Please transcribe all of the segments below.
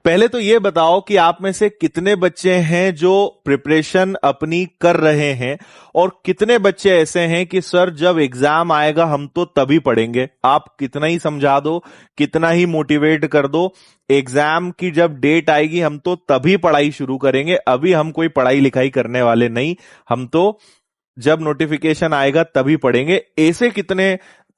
पहले तो ये बताओ कि आप में से कितने बच्चे हैं जो प्रिपरेशन अपनी कर रहे हैं, और कितने बच्चे ऐसे हैं कि सर जब एग्जाम आएगा हम तो तभी पढ़ेंगे। आप कितना ही समझा दो, कितना ही मोटिवेट कर दो, एग्जाम की जब डेट आएगी हम तो तभी पढ़ाई शुरू करेंगे, अभी हम कोई पढ़ाई लिखाई करने वाले नहीं, हम तो जब नोटिफिकेशन आएगा तभी पढ़ेंगे। ऐसे कितने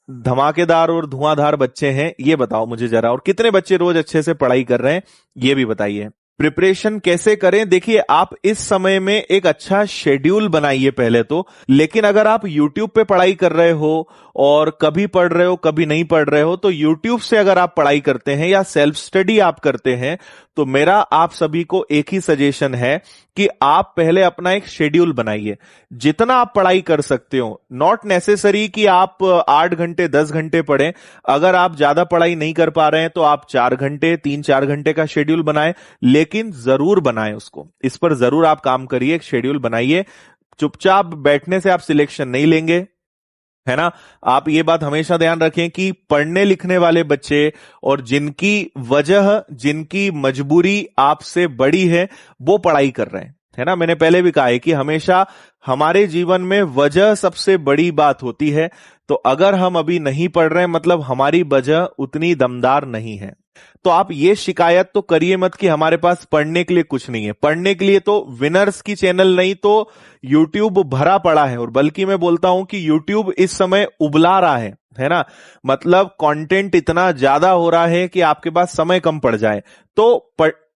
धमाकेदार और धुआंधार बच्चे हैं ये बताओ मुझे जरा, और कितने बच्चे रोज अच्छे से पढ़ाई कर रहे हैं ये भी बताइए। प्रिपरेशन कैसे करें? देखिए, आप इस समय में एक अच्छा शेड्यूल बनाइए पहले तो। लेकिन अगर आप YouTube पे पढ़ाई कर रहे हो और कभी पढ़ रहे हो कभी नहीं पढ़ रहे हो, तो YouTube से अगर आप पढ़ाई करते हैं या सेल्फ स्टडी आप करते हैं, तो मेरा आप सभी को एक ही सजेशन है कि आप पहले अपना एक शेड्यूल बनाइए। जितना आप पढ़ाई कर सकते हो, नॉट नेसेसरी कि आप 8 घंटे 10 घंटे पढ़ें। अगर आप ज्यादा पढ़ाई नहीं कर पा रहे हैं तो आप 4 घंटे 3-4 घंटे का शेड्यूल बनाएं, लेकिन जरूर बनाएं उसको। इस पर जरूर आप काम करिए, एक शेड्यूल बनाइए। चुपचाप बैठने से आप सिलेक्शन नहीं लेंगे, है ना। आप ये बात हमेशा ध्यान रखें कि पढ़ने लिखने वाले बच्चे और जिनकी वजह, जिनकी मजबूरी आपसे बड़ी है, वो पढ़ाई कर रहे हैं, है ना। मैंने पहले भी कहा है कि हमेशा हमारे जीवन में वजह सबसे बड़ी बात होती है। तो अगर हम अभी नहीं पढ़ रहे हैं मतलब हमारी वजह उतनी दमदार नहीं है। तो आप ये शिकायत तो करिए मत कि हमारे पास पढ़ने के लिए कुछ नहीं है। पढ़ने के लिए तो विनर्स की चैनल नहीं तो YouTube भरा पड़ा है, और बल्कि मैं बोलता हूं कि YouTube इस समय उबला रहा है ना। मतलब कंटेंट इतना ज्यादा हो रहा है कि आपके पास समय कम पड़ जाए। तो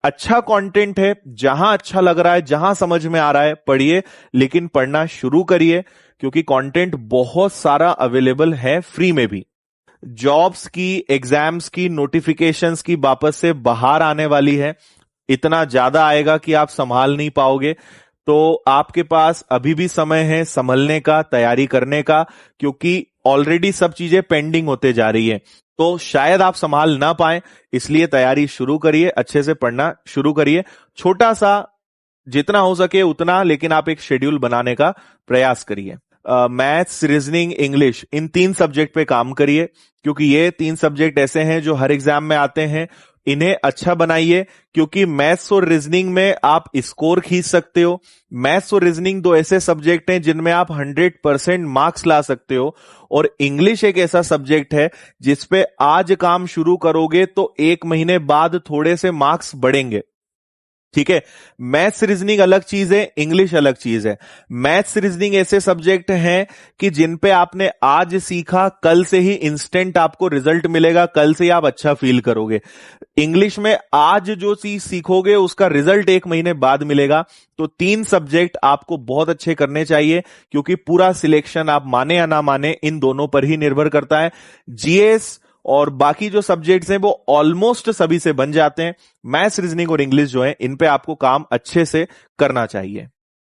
अच्छा कंटेंट है, जहां अच्छा लग रहा है, जहां समझ में आ रहा है पढ़िए, लेकिन पढ़ना शुरू करिए, क्योंकि कंटेंट बहुत सारा अवेलेबल है फ्री में भी। जॉब्स की, एग्जाम्स की, नोटिफिकेशंस की वापस से बाहर आने वाली है। इतना ज्यादा आएगा कि आप संभाल नहीं पाओगे। तो आपके पास अभी भी समय है संभलने का, तैयारी करने का, क्योंकि ऑलरेडी सब चीजें पेंडिंग होते जा रही है। तो शायद आप संभाल ना पाए, इसलिए तैयारी शुरू करिए, अच्छे से पढ़ना शुरू करिए। छोटा सा, जितना हो सके उतना, लेकिन आप एक शेड्यूल बनाने का प्रयास करिए। मैथ्स, रीजनिंग, इंग्लिश, इन 3 सब्जेक्ट पे काम करिए, क्योंकि ये 3 सब्जेक्ट ऐसे हैं जो हर एग्जाम में आते हैं। इन्हें अच्छा बनाइए, क्योंकि मैथ्स और रीजनिंग में आप स्कोर खींच सकते हो। मैथ्स और रीजनिंग 2 ऐसे सब्जेक्ट हैं जिनमें आप 100% मार्क्स ला सकते हो, और इंग्लिश एक ऐसा सब्जेक्ट है जिसपे आज काम शुरू करोगे तो 1 महीने बाद थोड़े से मार्क्स बढ़ेंगे। ठीक है, मैथ्स रीजनिंग अलग चीज है, इंग्लिश अलग चीज है। मैथ्स रीजनिंग ऐसे सब्जेक्ट हैं कि जिन पे आपने आज सीखा, कल से ही इंस्टेंट आपको रिजल्ट मिलेगा, कल से ही आप अच्छा फील करोगे। इंग्लिश में आज जो चीज सीखोगे उसका रिजल्ट 1 महीने बाद मिलेगा। तो 3 सब्जेक्ट आपको बहुत अच्छे करने चाहिए, क्योंकि पूरा सिलेक्शन, आप माने या ना माने, इन दोनों पर ही निर्भर करता है। जीएस और बाकी जो सब्जेक्ट्स हैं वो ऑलमोस्ट सभी से बन जाते हैं। मैथ्स, रीजनिंग और इंग्लिश जो है, इन पे आपको काम अच्छे से करना चाहिए।